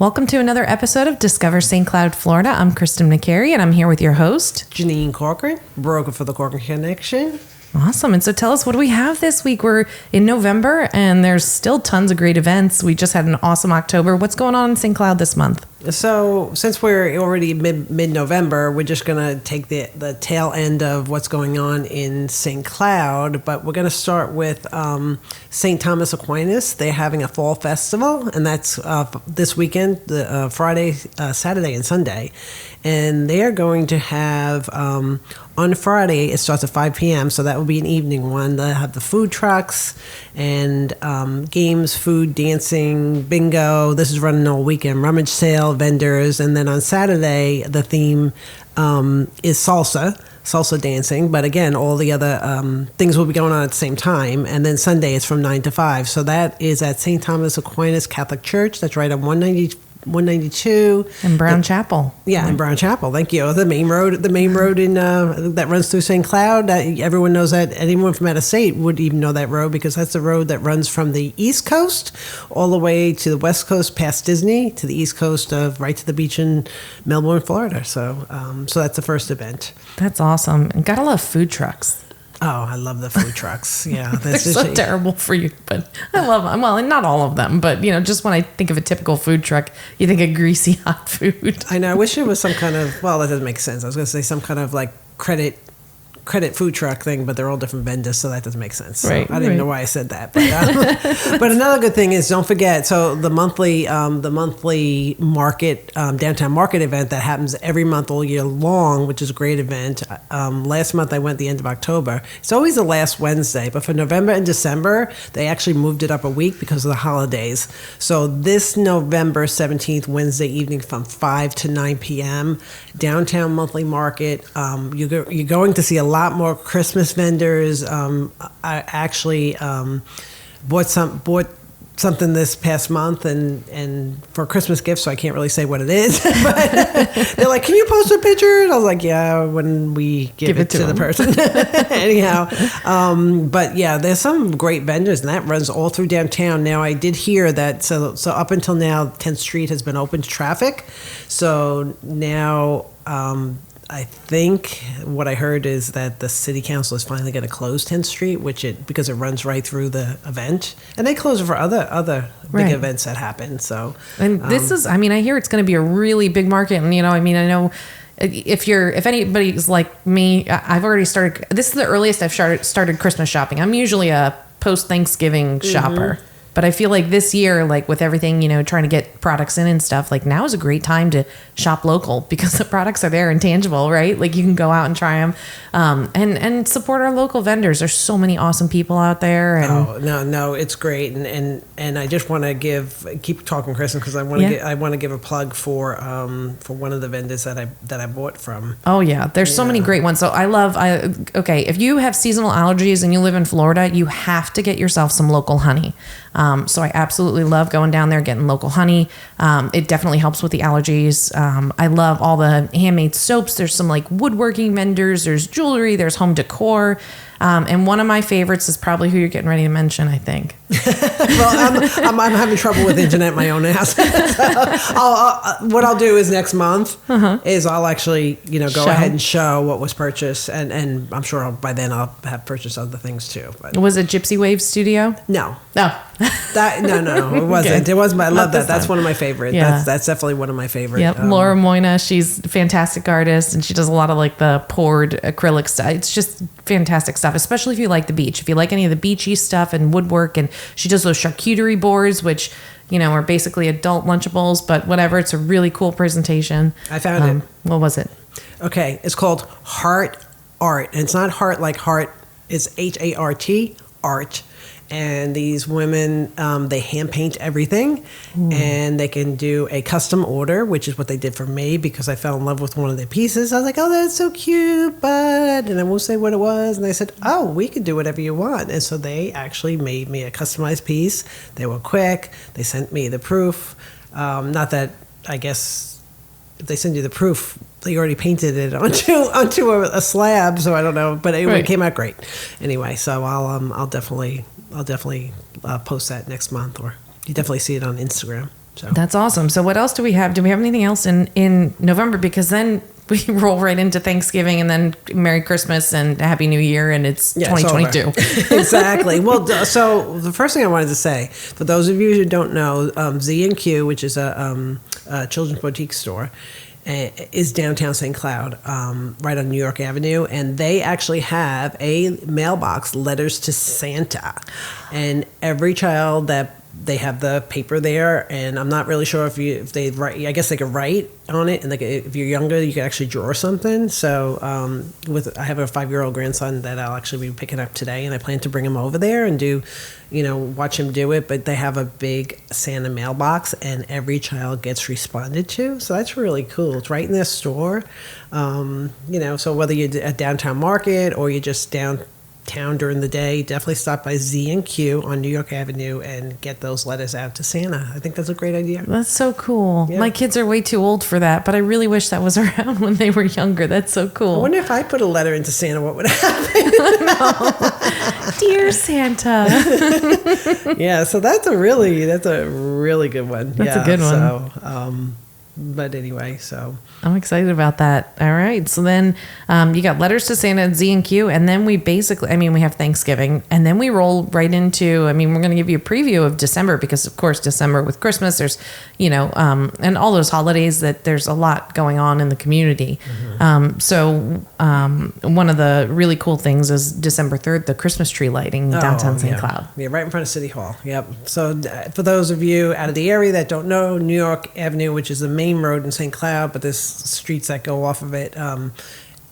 Welcome to another episode of Discover St. Cloud, Florida. I'm Kristen McCary, and I'm here with your host, Janine Corcoran, broker for the Corcoran Connection. Awesome. And so tell us, what do we have this week? We're in November, and there's still tons of great events. We just had an awesome October. What's going on in St. Cloud this month? So since we're already mid-November, we're just going to take the tail end of what's going on in St. Cloud, but we're going to start with St. Thomas Aquinas. They're having a fall festival, and that's this weekend, Friday, Saturday, and Sunday. And they are going to have, on Friday, it starts at 5 p.m., so that will be an evening one. They'll have the food trucks and games, food, dancing, bingo. This is running all weekend. Rummage sale, vendors. And then on Saturday, the theme is salsa dancing. But again, all the other things will be going on at the same time. And then Sunday, it's from 9 to 5. So that is at St. Thomas Aquinas Catholic Church. That's right on 192 in Brown Chapel. Yeah, in Brown Chapel. Thank you. The main road in that runs through St. Cloud. Everyone knows that. Anyone from out of state would even know that road because that's the road that runs from the East Coast all the way to the West Coast past Disney to the East Coast of right to the beach in Melbourne, Florida. So that's the first event. That's awesome. And gotta love food trucks. Oh, I love the food trucks. Yeah, they're so terrible for you, but I love them. Well, and not all of them, but just when I think of a typical food truck, you think of greasy hot food. I know. I wish it was some kind of. Well, that doesn't make sense. I was going to say some kind of like credit food truck thing, but they're all different vendors, so that doesn't make sense. So right, I didn't know why I said that. But another good thing is, don't forget. So the monthly market, downtown market event that happens every month all year long, which is a great event. Last month I went the end of October. It's always the last Wednesday, but for November and December they actually moved it up a week because of the holidays. So this November 17th, Wednesday evening from 5 to 9 p.m. downtown monthly market. You're going to see a lot more Christmas vendors. I actually bought something this past month and for Christmas gifts, so I can't really say what it is. But they're like, "Can you post a picture?" And I was like, "Yeah," when we give it to the person. Anyhow, but yeah, there's some great vendors, and that runs all through downtown. Now, I did hear that so up until now, 10th Street has been open to traffic. So now. I think what I heard is that the city council is finally going to close 10th Street, because it runs right through the event, and they close it for other big events that happen. So, and this is, I hear it's going to be a really big market, and I know. If anybody's like me, I've already started. This is the earliest I've started Christmas shopping. I'm usually a post-Thanksgiving shopper. But I feel like this year, like with everything, trying to get products in and stuff, like now is a great time to shop local because the products are there and tangible, right? Like you can go out and try them, and support our local vendors. There's so many awesome people out there. And no, it's great. And I just want to keep talking, Kristen, because I want to give a plug for one of the vendors that I bought from. Oh yeah, there's so many great ones. So if you have seasonal allergies and you live in Florida, you have to get yourself some local honey. So I absolutely love going down there, getting local honey. It definitely helps with the allergies. I love all the handmade soaps. There's some like woodworking vendors. There's jewelry. There's home decor. And one of my favorites is probably who you're getting ready to mention, I think. Well, I'm having trouble with internet in my own house. What I'll do is next month is I'll actually, go ahead and show what was purchased. And I'm sure by then I'll have purchased other things too. But. Was it Gypsy Wave Studio? No. No. No, it wasn't. Okay. It wasn't. I love that. That's one of my favorites. Yeah. That's definitely one of my favorites. Yep. Laura Moyna, she's a fantastic artist, and she does a lot of like the poured acrylic stuff. It's just fantastic stuff, especially if you like the beach. If you like any of the beachy stuff and woodwork, and she does those charcuterie boards, which are basically adult Lunchables, but whatever. It's a really cool presentation. I found it. What was it? Okay, it's called Heart Art, and it's not heart like heart. It's HART art. And these women, they hand paint everything, and they can do a custom order, which is what they did for me because I fell in love with one of their pieces. I was like, "Oh, that's so cute, bud," and I won't say what it was. And they said, "Oh, we can do whatever you want." And so they actually made me a customized piece. They were quick. They sent me the proof. Not that I guess if they send you the proof, they already painted it onto a slab, so I don't know, but it came out great. Anyway, so I'll definitely post that next month, or you definitely see it on Instagram. So That's awesome. So what else do we have? Do we have anything else in November? Because then we roll right into Thanksgiving and then Merry Christmas and Happy New Year, and it's yeah, it's 2022. Exactly. Well, so the first thing I wanted to say, for those of you who don't know, Z&Q, which is a children's boutique store, is downtown St. Cloud, right on New York Avenue, and they actually have a mailbox, Letters to Santa, and every child that they have the paper there, and I'm not really sure if they write. I guess they could write on it, and like if you're younger, you could actually draw something. So I have a 5-year-old grandson that I'll actually be picking up today, and I plan to bring him over there and watch him do it. But they have a big Santa mailbox, and every child gets responded to. So that's really cool. It's right in their store. So whether you're at downtown market or you're just downtown during the day, definitely stop by Z&Q on New York Avenue and get those letters out to Santa. I think that's a great idea. That's so cool. Yeah. My kids are way too old for that, but I really wish that was around when they were younger. That's so I cool. wonder if I put a letter into Santa, what would happen? Dear Santa. Yeah, so that's a really good one. That's a good one. So, but anyway, so I'm excited about that. All right. So then you got Letters to Santa at Z&Q, and then we have Thanksgiving, and then we roll right into, we're going to give you a preview of December because, of course, December with Christmas, there's, and all those holidays that there's a lot going on in the community. Mm-hmm. One of the really cool things is December 3rd, the Christmas tree lighting in downtown St. Cloud. Yeah, right in front of City Hall. Yep. So for those of you out of the area that don't know, New York Avenue, which is the main road in St. Cloud, but there's streets that go off of it,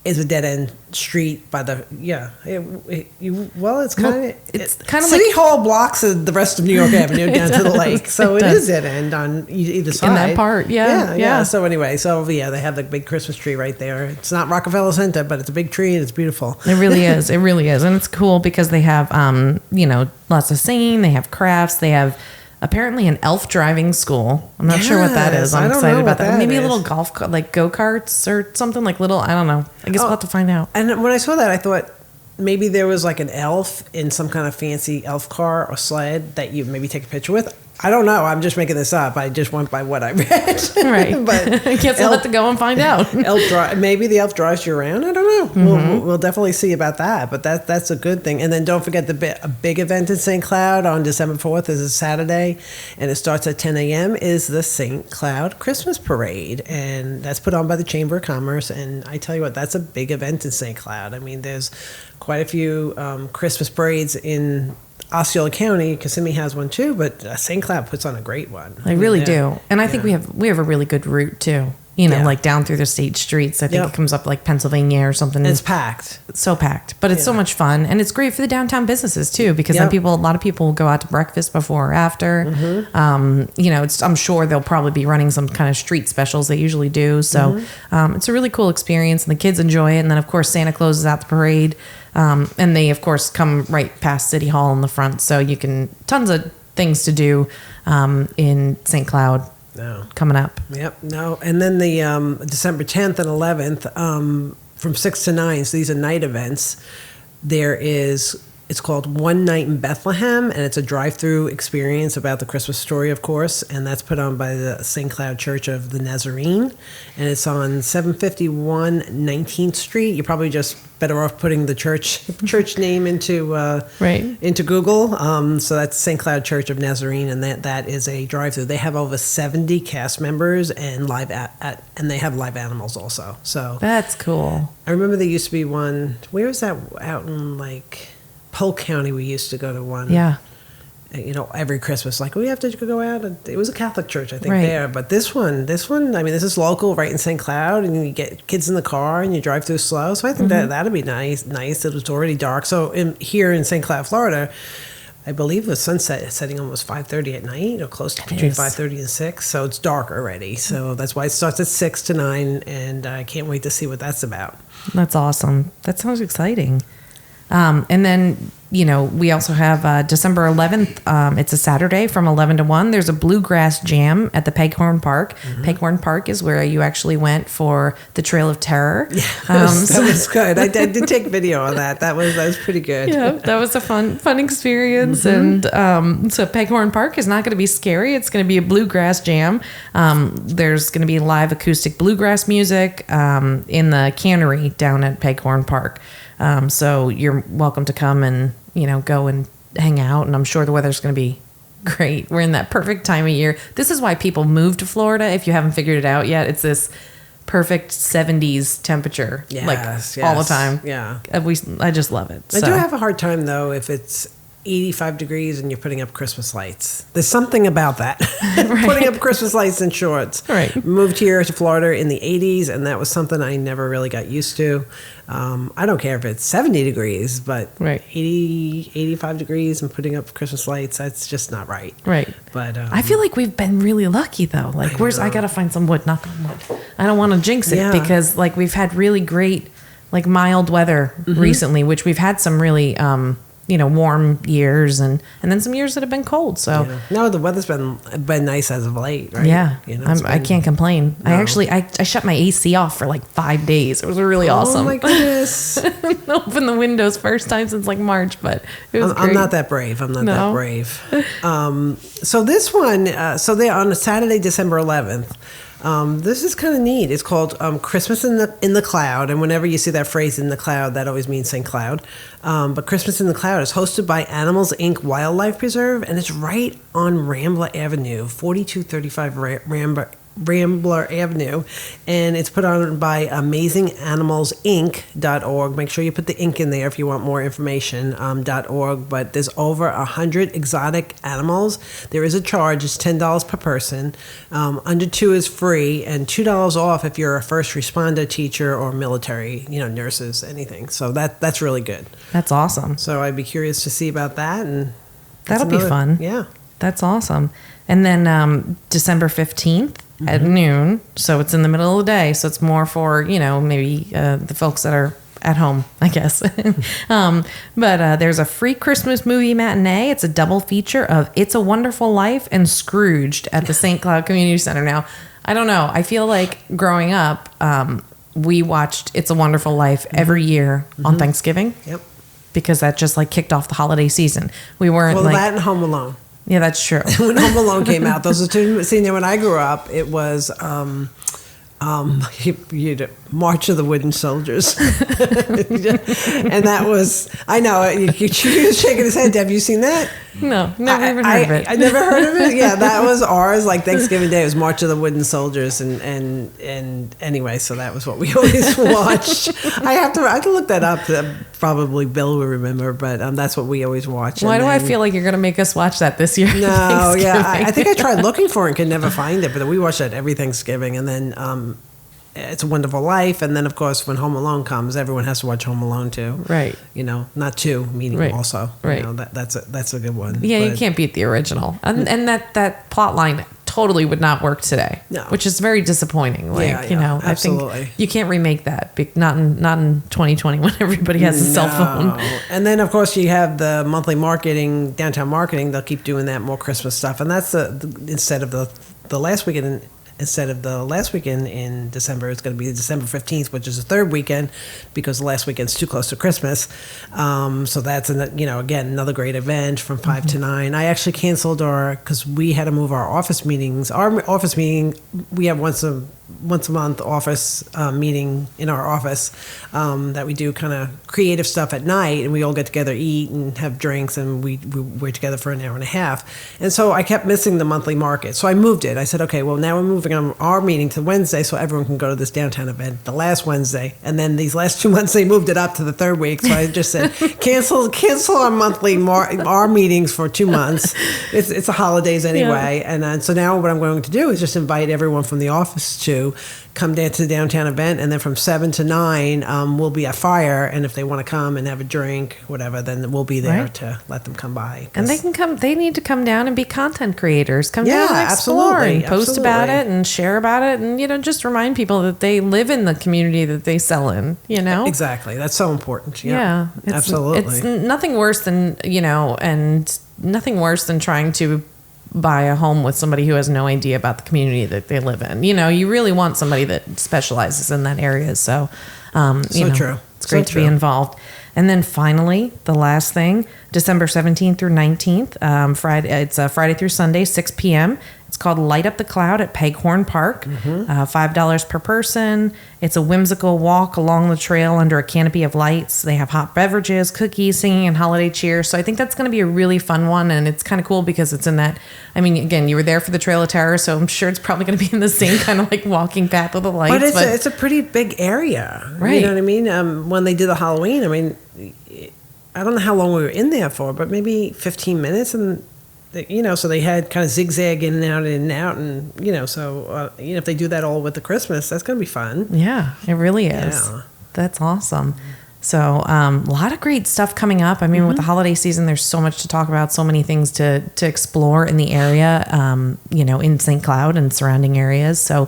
is a dead end street by the it's kind of City Hall blocks the rest of New York Avenue down to the lake, so it is dead end on either side in that part. Yeah. So anyway, they have the big Christmas tree right there. It's not Rockefeller Center, but it's a big tree and it's beautiful. It really is. It really is, and it's cool because they have lots of singing. They have crafts. They have apparently an elf driving school. I'm not sure what that is. I'm excited about that. Maybe a little like go-karts or something, like little, I don't know. I guess we'll have to find out. And when I saw that, I thought maybe there was like an elf in some kind of fancy elf car or sled that you maybe take a picture with. I don't know. I'm just making this up. I just went by what I read. Right. But I guess we'll have to go and find out. Maybe the elf drives you around. I don't know. Mm-hmm. We'll definitely see about that. But that's a good thing. And then don't forget a big event in St. Cloud on December 4th is a Saturday, and it starts at 10 a.m. is the St. Cloud Christmas Parade, and that's put on by the Chamber of Commerce. And I tell you what, that's a big event in St. Cloud. There's quite a few Christmas parades in Osceola County. Kissimmee has one too, but St. Cloud puts on a great one. They really do. And I think we have a really good route too. Like down through the state streets. I think it comes up like Pennsylvania or something. And it's packed. It's so packed, but it's so much fun, and it's great for the downtown businesses too, because then a lot of people will go out to breakfast before or after. Mm-hmm. I'm sure they'll probably be running some kind of street specials. They usually do. So it's a really cool experience, and the kids enjoy it. And then of course Santa closes out the parade, and they of course come right past City Hall in the front. So you can tons of things to do in St. Cloud. Coming up. Yep. No. And then the December 10th and 11th from 6 to 9. So these are night events. It's called One Night in Bethlehem, and it's a drive-through experience about the Christmas story, of course, and that's put on by the St. Cloud Church of the Nazarene, and it's on 751 19th Street. You're probably just better off putting the church name into Google. So that's St. Cloud Church of Nazarene, and that is a drive-through. They have over 70 cast members and and they have live animals also. So that's cool. I remember there used to be one. Where was that? Out in Polk County, we used to go to one. Yeah. Every Christmas, we have to go out. It was a Catholic church, I think, there. But this one, this is local, right in St. Cloud, and you get kids in the car and you drive through slow. So I think that'd be nice. It was already dark. So here in St. Cloud, Florida, I believe the sunset is setting almost 5:30 at night, or close to between 5:30 and 6. So it's dark already. So that's why it starts at 6 to 9, and I can't wait to see what that's about. That's awesome. That sounds exciting. And then, we also have December 11th. It's a Saturday from 11 to 1. There's a bluegrass jam at the Peghorn Park. Peghorn Park is where you actually went for the Trail of Terror. That was good. I did take video on that. That was pretty good. Yeah, that was a fun experience. And so Peghorn Park is not going to be scary. It's going to be a bluegrass jam. There's going to be live acoustic bluegrass music in the cannery down at Peghorn Park. So you're welcome to come and, go and hang out. And I'm sure the weather's going to be great. We're in that perfect time of year. This is why people move to Florida. If you haven't figured it out yet, it's this perfect 70s temperature, all the time. Yeah. I just love it. I do have a hard time though if it's 85 degrees and you're putting up Christmas lights. There's something about that. Right. Putting up Christmas lights in shorts. Right. Moved here to Florida in the 80s, and that was something I never really got used to. I don't care if it's 70 degrees, but Right. 80, 85 degrees and putting up Christmas lights, that's just not right. Right. But I feel like we've been really lucky though. Like I got to find some wood, knock on wood. I don't want to jinx it Yeah. because we've had really great mild weather recently, which we've had some really warm years and then some years that have been cold. So no, the weather's been nice as of late, right? yeah, It's I been- can't complain. No. I shut my AC off for 5 days. It was really awesome. Oh my goodness. Open the windows first time since March, but it was I'm great. not that brave. I'm not No. that brave. So this one, so they're on a Saturday, December 11th. This is kind of neat. It's called Christmas in the Cloud, and whenever you see that phrase "in the cloud," that always means St. Cloud. But Christmas in the Cloud is hosted by Animals Inc. Wildlife Preserve, and it's right on Rambler Avenue, 4235 Rambler Avenue, and it's put on by AmazingAnimalsInc.org. Make sure you put the Inc. in there if you want more information. .org. But there's over 100 exotic animals. There is a charge. It's $10 per person. Under 2 is free, and $2 off if you're a first responder, teacher, or military. Nurses, anything. So that's really good. That's awesome. So I'd be curious to see about that, and That'll be fun. Yeah. That's awesome. And then December 15th at noon. So it's in the middle of the day. So it's more for, maybe the folks that are at home, I guess. But there's a free Christmas movie matinee. It's a double feature of It's a Wonderful Life and Scrooged at the St. Cloud Community Center. Now, I don't know. I feel like growing up, we watched It's a Wonderful Life every year on Thanksgiving. Yep. Because that just kicked off the holiday season. We weren't Well, that and Home Alone. Yeah, that's true. When Home Alone came out, those are two. See, when I grew up, it was March of the Wooden Soldiers, and that was. I know he was shaking his head. Have you seen that? No, never even heard of it. I never heard of it. Yeah, that was ours. Thanksgiving Day was March of the Wooden Soldiers, and anyway, so that was what we always watched. I have to look that up. Probably Bill will remember, but that's what we always watch. Why do I feel like you're going to make us watch that this year? No, yeah, I think I tried looking for it and could never find it, but we watch that every Thanksgiving, and then It's a Wonderful Life, and then of course when Home Alone comes, everyone has to watch Home Alone too. Right. Not 2, meaning Right. also. Right. That's a good one. Yeah, you But- can't beat the original, and that plot line totally would not work today. No. Which is very disappointing. I absolutely. think you can't remake that. Not in 2020 when everybody has a cell phone. And then of course you have the monthly marketing, downtown marketing. They'll keep doing that more Christmas stuff, and that's instead of the last weekend. Instead of the last weekend in December, it's going to be December 15th, which is the third weekend, because the last weekend's too close to Christmas. So that's, again, another great event from 5 to 9. I actually canceled because we had to move our office meetings. Our office meeting, we have once a month office meeting in our office that we do kind of creative stuff at night, and we all get together, eat and have drinks, and we're together for an hour and a half. And so I kept missing the monthly market, so I moved it. I said, okay, well, now we're moving on our meeting to Wednesday so everyone can go to this downtown event the last Wednesday. And then these last 2 months they moved it up to the third week, so I just said cancel our monthly our meetings for 2 months. It's the holidays anyway. Yeah. And so now what I'm going to do is just invite everyone from the office to 2, come down to the downtown event, and then from 7 to 9, we'll be at fire. And if they want to come and have a drink, whatever, then we'll be there Right. to let them come by. And they can come. They need to come down and be content creators. Come down Yeah, and explore absolutely, and post about absolutely. it and share about it, and just remind people that they live in the community that they sell in. Exactly. That's so important. Yeah, absolutely. It's nothing worse than and nothing worse than trying to buy a home with somebody who has no idea about the community that they live in. You really want somebody that specializes in that area. So, true. It's great So to be true. involved. And then finally, the last thing, December 17th through 19th, Friday. It's Friday through Sunday, 6 p.m. It's called Light Up the Cloud at Peghorn Park. $5 per person. It's a whimsical walk along the trail under a canopy of lights. They have hot beverages, cookies, singing, and holiday cheer. So I think that's going to be a really fun one. And it's kind of cool because it's in that, again, you were there for the Trail of Terror, so I'm sure it's probably going to be in the same kind of like walking path of the lights. But it's a pretty big area. Right. You know what I mean? When they did the Halloween, I don't know how long we were in there for, but maybe 15 minutes. And, so they had kind of zigzag in and out. And, if they do that all with the Christmas, that's going to be fun. Yeah, it really is. Yeah. That's awesome. So a lot of great stuff coming up. With the holiday season, there's so much to talk about, so many things to explore in the area, in St. Cloud and surrounding areas. So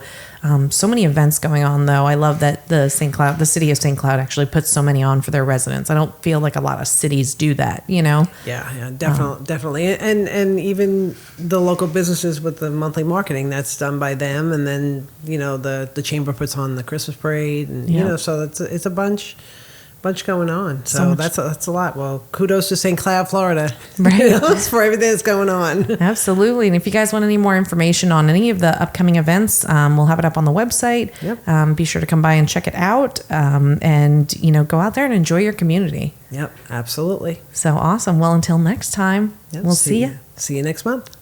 so many events going on, though. I love that the city of St. Cloud actually puts so many on for their residents. I don't feel like a lot of cities do that, Yeah, definitely. And even the local businesses with the monthly marketing, that's done by them. And then, the chamber puts on the Christmas parade. And, so it's a bunch going on. So that's a lot. Well, kudos to St. Cloud, Florida, Right. for everything that's going on. Absolutely. And if you guys want any more information on any of the upcoming events, we'll have it up on the website. Yep. Be sure to come by and check it out, and go out there and enjoy your community. Yep, absolutely. So awesome. Well, until next time, Yep, we'll see you. See you next month.